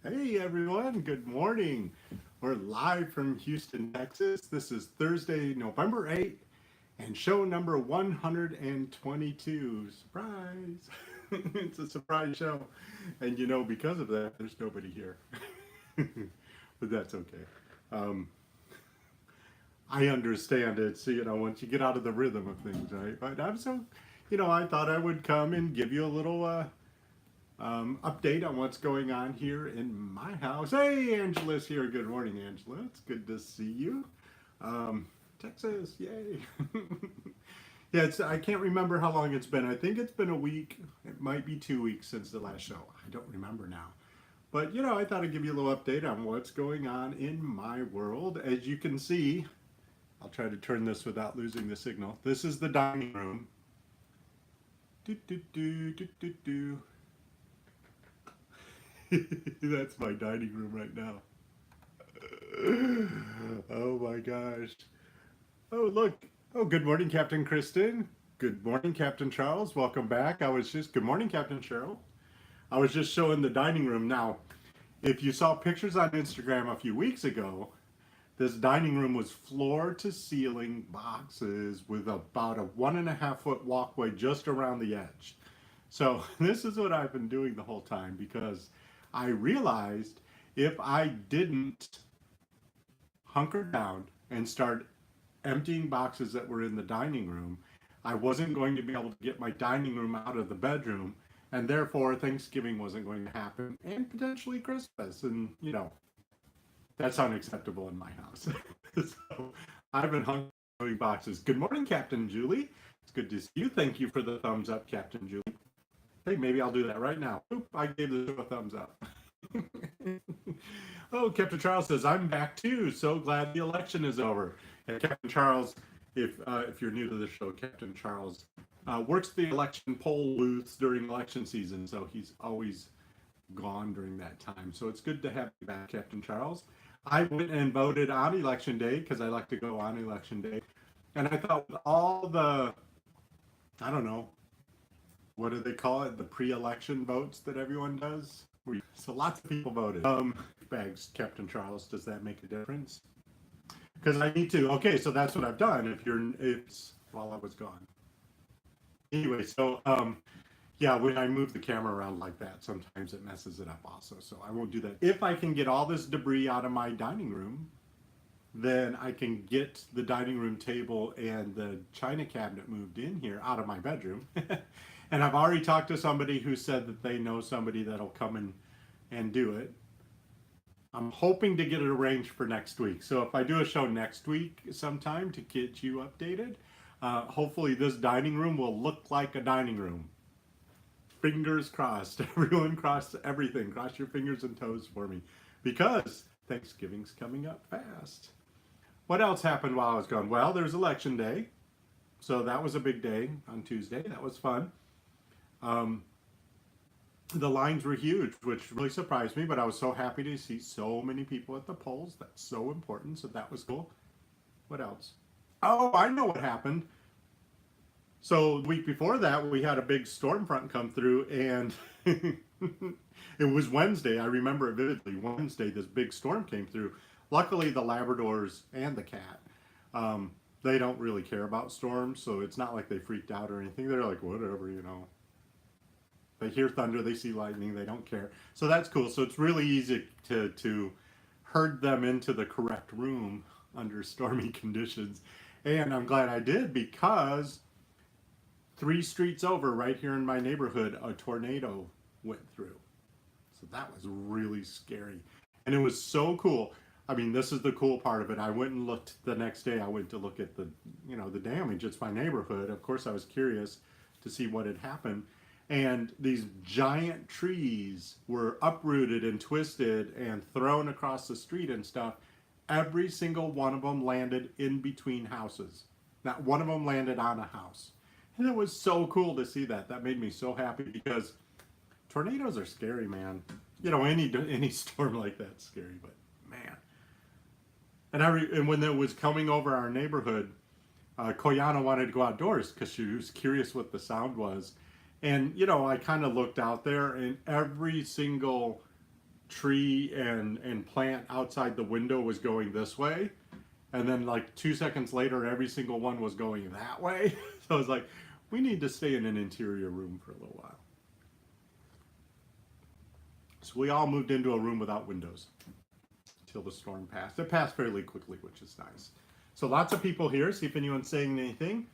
Hey everyone, good morning. We're live from Houston, Texas. This is Thursday, November 8th, and show number 122. Surprise! It's a surprise show. And because of that, there's nobody here. But that's okay. Um, I understand it. So, once you get out of the rhythm of things, right? But I thought I would come and give you a little update on what's going on here in my house. Hey, Angela's here. Good morning, Angela. It's good to see you. Texas, yay. Yeah, I can't remember how long it's been. I think it's been a week. It might be 2 weeks since the last show. I don't remember now. But, I thought I'd give you a little update on what's going on in my world. As you can see, I'll try to turn this without losing the signal. This is the dining room. Do, do, do, do, do, do. That's my dining room right now. Oh my gosh. Oh, look. Oh, good morning, Captain Kristen. Good morning, Captain Charles. Welcome back. Good morning, Captain Cheryl. I was just showing the dining room. Now, if you saw pictures on Instagram a few weeks ago, this dining room was floor to ceiling boxes with about a 1.5 foot walkway just around the edge. So this is what I've been doing the whole time because I realized if I didn't hunker down and start emptying boxes that were in the dining room, I wasn't going to be able to get my dining room out of the bedroom, and therefore Thanksgiving wasn't going to happen, and potentially Christmas. And, that's unacceptable in my house. So I've been hunkering boxes. Good morning, Captain Julie. It's good to see you. Thank you for the thumbs up, Captain Julie. Hey, maybe I'll do that right now. Oop, I gave the show a thumbs up. Oh, Captain Charles says, I'm back too. So glad the election is over. And Captain Charles, if you're new to the show, Captain Charles works the election poll booths during election season. So he's always gone during that time. So it's good to have you back, Captain Charles. I went and voted on election day because I like to go on election day. And I thought with all the, I don't know, what do they call it? The pre-election votes that everyone does. So lots of people voted. Bags, Captain Charles. Does that make a difference? Because I need to. Okay, so that's what I've done. It's while I was gone. Anyway, so yeah, when I move the camera around like that, sometimes it messes it up also. So I won't do that. If I can get all this debris out of my dining room, then I can get the dining room table and the china cabinet moved in here out of my bedroom. And I've already talked to somebody who said that they know somebody that'll come and do it. I'm hoping to get it arranged for next week. So if I do a show next week sometime to get you updated, hopefully this dining room will look like a dining room. Fingers crossed. Everyone cross everything. Cross your fingers and toes for me. Because Thanksgiving's coming up fast. What else happened while I was gone? Well, there's election day. So that was a big day on Tuesday. That was fun. The lines were huge, which really surprised me, but I was so happy to see so many people at the polls. That's so important, so that was cool. What else? Oh, I know what happened. So the week before that, we had a big storm front come through, and it was Wednesday. I remember it vividly. Wednesday, this big storm came through. Luckily, the Labradors and the cat, they don't really care about storms, so it's not like they freaked out or anything. They're like, whatever. They hear thunder, they see lightning, they don't care. So that's cool. So it's really easy to herd them into the correct room under stormy conditions. And I'm glad I did because 3 streets over, right here in my neighborhood, a tornado went through. So that was really scary. And it was so cool. I mean, this is the cool part of it. I went and looked the next day. I went to look at the damage. It's my neighborhood. Of course, I was curious to see what had happened. And these giant trees were uprooted and twisted and thrown across the street and stuff. Every single one of them landed in between houses. Not one of them landed on a house. And it was so cool to see that. That made me so happy because tornadoes are scary, man. Any storm like that's scary, but man. And when it was coming over our neighborhood, Koyana wanted to go outdoors because she was curious what the sound was. And, I kind of looked out there and every single tree and plant outside the window was going this way, and then like 2 seconds later every single one was going that way. So I was like, we need to stay in an interior room for a little while. So we all moved into a room without windows until the storm passed. It passed fairly quickly, which is nice. So lots of people here. See if anyone's saying anything.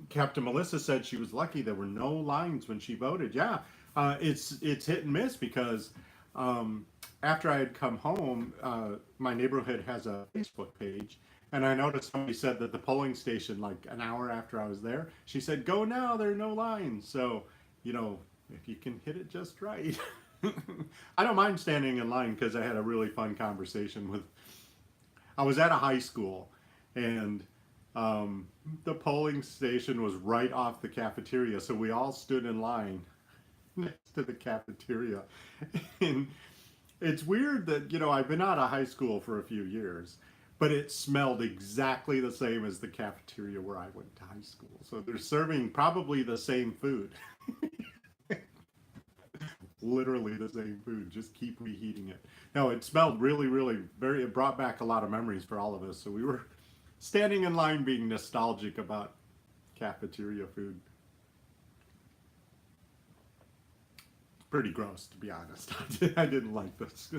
Captain Melissa said she was lucky there were no lines when she voted. Yeah, it's hit and miss because after I had come home, my neighborhood has a Facebook page, and I noticed somebody said that the polling station, like an hour after I was there, she said, "Go now, there are no lines." So, if you can hit it just right. I don't mind standing in line because I had a really fun conversation with. I was at a high school, and the polling station was right off the cafeteria, so we all stood in line next to the cafeteria. And it's weird that, I've been out of high school for a few years, but it smelled exactly the same as the cafeteria where I went to high school. So they're serving probably the same food. Literally the same food, just keep reheating it. No, it smelled really, really it brought back a lot of memories for all of us. So we were standing in line being nostalgic about cafeteria food. It's pretty gross, to be honest. I didn't like this.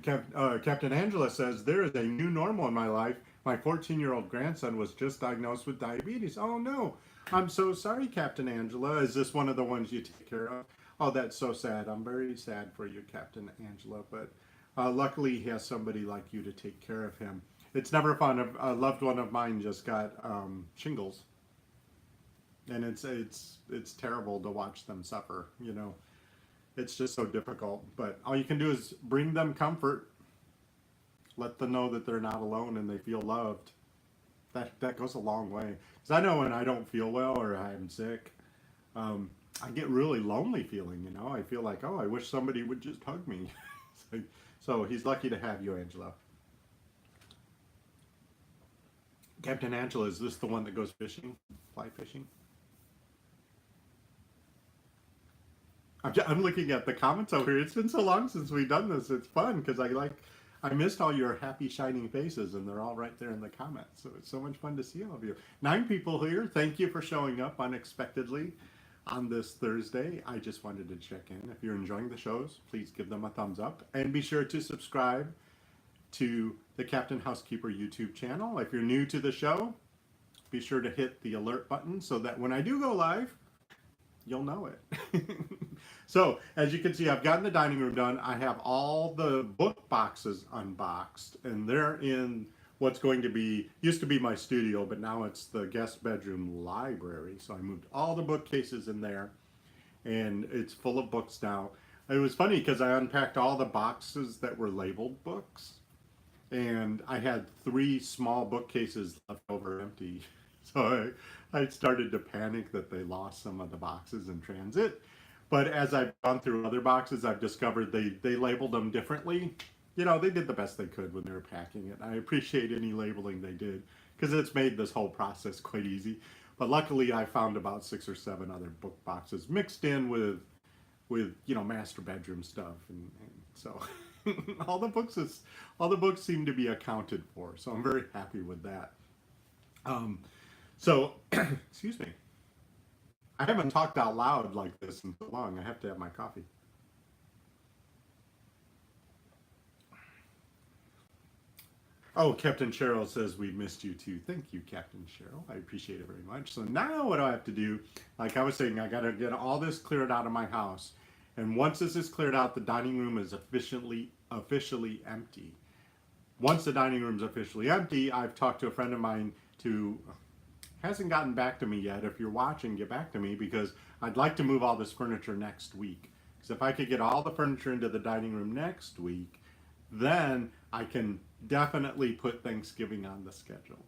Captain Angela says, there is a new normal in my life. My 14-year-old grandson was just diagnosed with diabetes. Oh no, I'm so sorry, Captain Angela. Is this one of the ones you take care of? Oh, that's so sad. I'm very sad for you, Captain Angela, but luckily he has somebody like you to take care of him. It's never fun. A loved one of mine just got shingles, and it's terrible to watch them suffer. It's just so difficult. But all you can do is bring them comfort, let them know that they're not alone and they feel loved. That goes a long way. Because I know when I don't feel well or I'm sick, I get really lonely feeling. I feel like, oh, I wish somebody would just hug me. So he's lucky to have you, Angela. Captain Angela, is this the one that goes fishing, fly fishing? I'm looking at the comments over here. It's been so long since we've done this. It's fun because I missed all your happy shining faces, and they're all right there in the comments. So it's so much fun to see all of you. 9 people here. Thank you for showing up unexpectedly on this Thursday. I just wanted to check in. If you're enjoying the shows, please give them a thumbs up, and be sure to subscribe to the Captain Housekeeper YouTube channel. If you're new to the show, be sure to hit the alert button so that when I do go live, you'll know it. So, as you can see, I've gotten the dining room done. I have all the book boxes unboxed, and they're in what's going to be, used to be my studio, but now it's the guest bedroom library. So I moved all the bookcases in there, and it's full of books now. It was funny because I unpacked all the boxes that were labeled books, and I had 3 small bookcases left over empty. So I started to panic that they lost some of the boxes in transit. But as I've gone through other boxes, I've discovered they labeled them differently. They did the best they could when they were packing it. I appreciate any labeling they did because it's made this whole process quite easy. But luckily, I found about 6 or 7 other book boxes mixed in with master bedroom stuff, and so all the books seem to be accounted for. So I'm very happy with that. So excuse me. I haven't talked out loud like this in so long. I have to have my coffee. Oh, Captain Cheryl says we missed you too. Thank you, Captain Cheryl. I appreciate it very much. So now what do I have to do? Like I was saying, I got to get all this cleared out of my house. And once this is cleared out, the dining room is officially empty. Once the dining room is officially empty, I've talked to a friend of mine hasn't gotten back to me yet. If you're watching, get back to me because I'd like to move all this furniture next week. Because if I could get all the furniture into the dining room next week, then I can definitely put Thanksgiving on the schedule.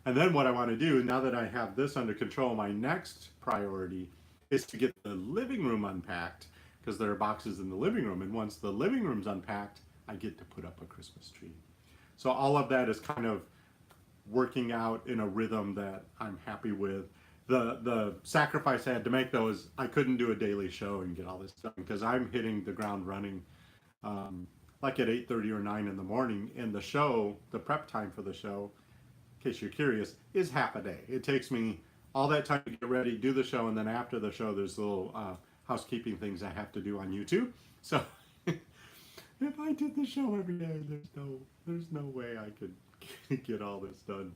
And then what I want to do, now that I have this under control, my next priority is to get the living room unpacked because there are boxes in the living room. And once the living room's unpacked, I get to put up a Christmas tree. So all of that is kind of working out in a rhythm that I'm happy with. The sacrifice I had to make though is I couldn't do a daily show and get all this done because I'm hitting the ground running like at 8:30 or 9 in the morning. And the show, the prep time for the show, in case you're curious, is half a day. It takes me all that time to get ready, do the show, and then after the show, there's little housekeeping things I have to do on YouTube. So if I did the show every day, there's no way I could get all this done.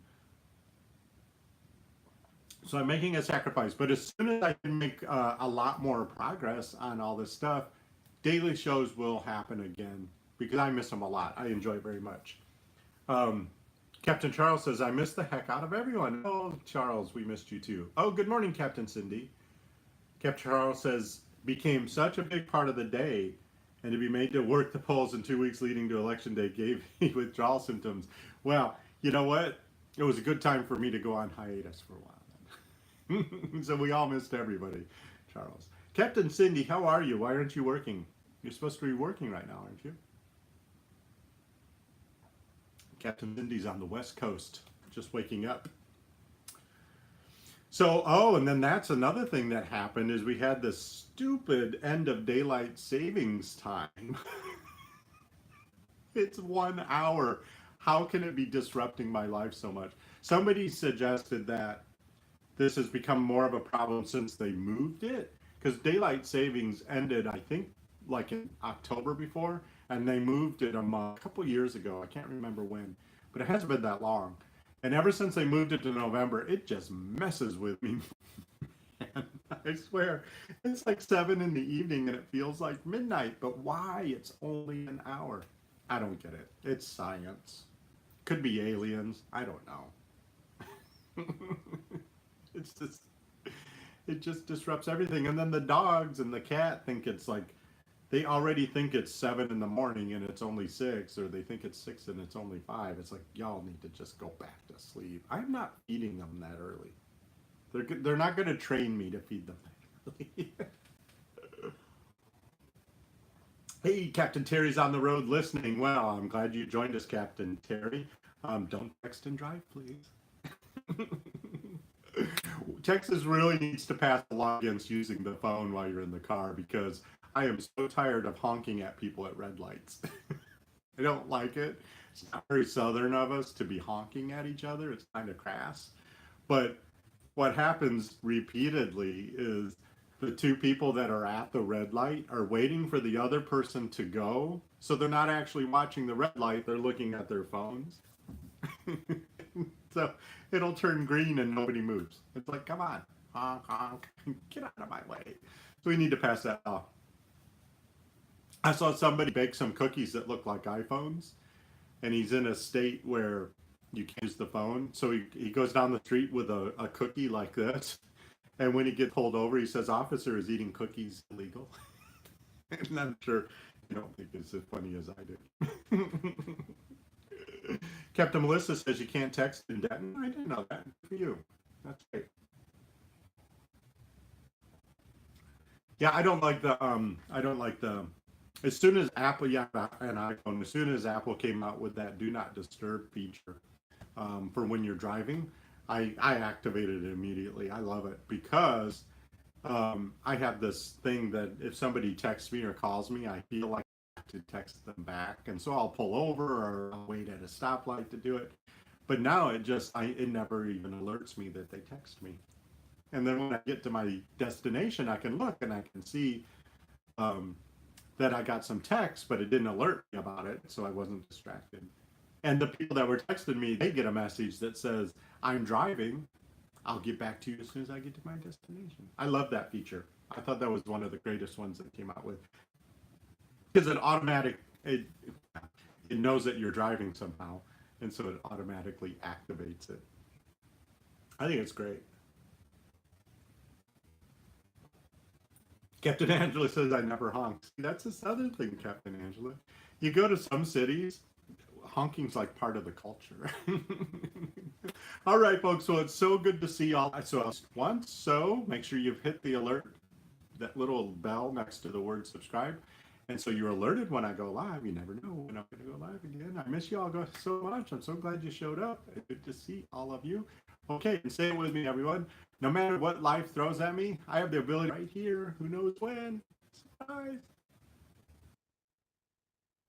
So I'm making a sacrifice, but as soon as I can make a lot more progress on all this stuff, daily shows will happen again because I miss them a lot. I enjoy it very much. Um, Captain Charles says, I miss the heck out of everyone. Oh, Charles, we missed you too. Oh, good morning, Captain Cindy. Captain Charles says, became such a big part of the day, and to be made to work the polls in 2 weeks leading to election day gave me withdrawal symptoms. Well, you know what? It was a good time for me to go on hiatus for a while. So we all missed everybody, Charles. Captain Cindy, how are you? Why aren't you working? You're supposed to be working right now, aren't you? Captain Cindy's on the West Coast, just waking up. So, oh, and then that's another thing that happened is we had this stupid end of daylight savings time. It's 1 hour. How can it be disrupting my life so much? Somebody suggested that this has become more of a problem since they moved it, because daylight savings ended, I think, like in October before, and they moved it a couple years ago. I can't remember when, but it hasn't been that long. And ever since they moved it to November, it just messes with me. And I swear, it's like 7 in the evening and it feels like midnight, but why? It's only an hour. I don't get it. It's science. Could be aliens. I don't know. It's just, it just disrupts everything. And then the dogs and the cat think it's like, they already think it's 7 in the morning and it's only 6, or they think it's 6 and it's only 5. It's like, y'all need to just go back to sleep. I'm not feeding them that early. They're not going to train me to feed them that early. Hey, Captain Terry's on the road listening. Well, I'm glad you joined us, Captain Terry. Don't text and drive, please. Texas really needs to pass a law against using the phone while you're in the car, because I am so tired of honking at people at red lights. I don't like it. It's not very southern of us to be honking at each other. It's kind of crass. But what happens repeatedly is the two people that are at the red light are waiting for the other person to go. So they're not actually watching the red light, they're looking at their phones. So it'll turn green and nobody moves. It's like, come on, honk, honk, get out of my way. So we need to pass that off. I saw somebody bake some cookies that look like iPhones, and he's in a state where you can't use the phone. So he goes down the street with a cookie like this. And when he gets pulled over, he says, "Officer, is eating cookies illegal?" And I'm sure you don't think it's as funny as I do. Captain Melissa says you can't text in Denton. I didn't know that. Good for you. That's great. Yeah, I don't like the as soon as Apple, yeah, an iPhone, as soon as Apple came out with that do not disturb feature for when you're driving, I activated it immediately. I love it because I have this thing that if somebody texts me or calls me, I feel like I have to text them back. And so I'll pull over or I'll wait at a stoplight to do it. But now it never even alerts me that they text me. And then when I get to my destination, I can look and I can see that I got some text, but it didn't alert me about it, so I wasn't distracted. And the people that were texting me, they get a message that says, "I'm driving. I'll get back to you as soon as I get to my destination." I love that feature. I thought that was one of the greatest ones that came out with. Because it knows that you're driving somehow, and so it automatically activates it. I think it's great. Captain Angela says, "I never honk." See, that's this other thing, Captain Angela. You go to some cities, honking's like part of the culture. All right, folks. So it's so good to see y'all. So once, so make sure you've hit the alert, that little bell next to the word subscribe. And so you're alerted when I go live. You never know when I'm going to go live again. I miss you all so much. I'm so glad you showed up. Good to see all of you. Okay, and say it with me, everyone. No matter what life throws at me, I have the ability right here. Who knows when? Surprise.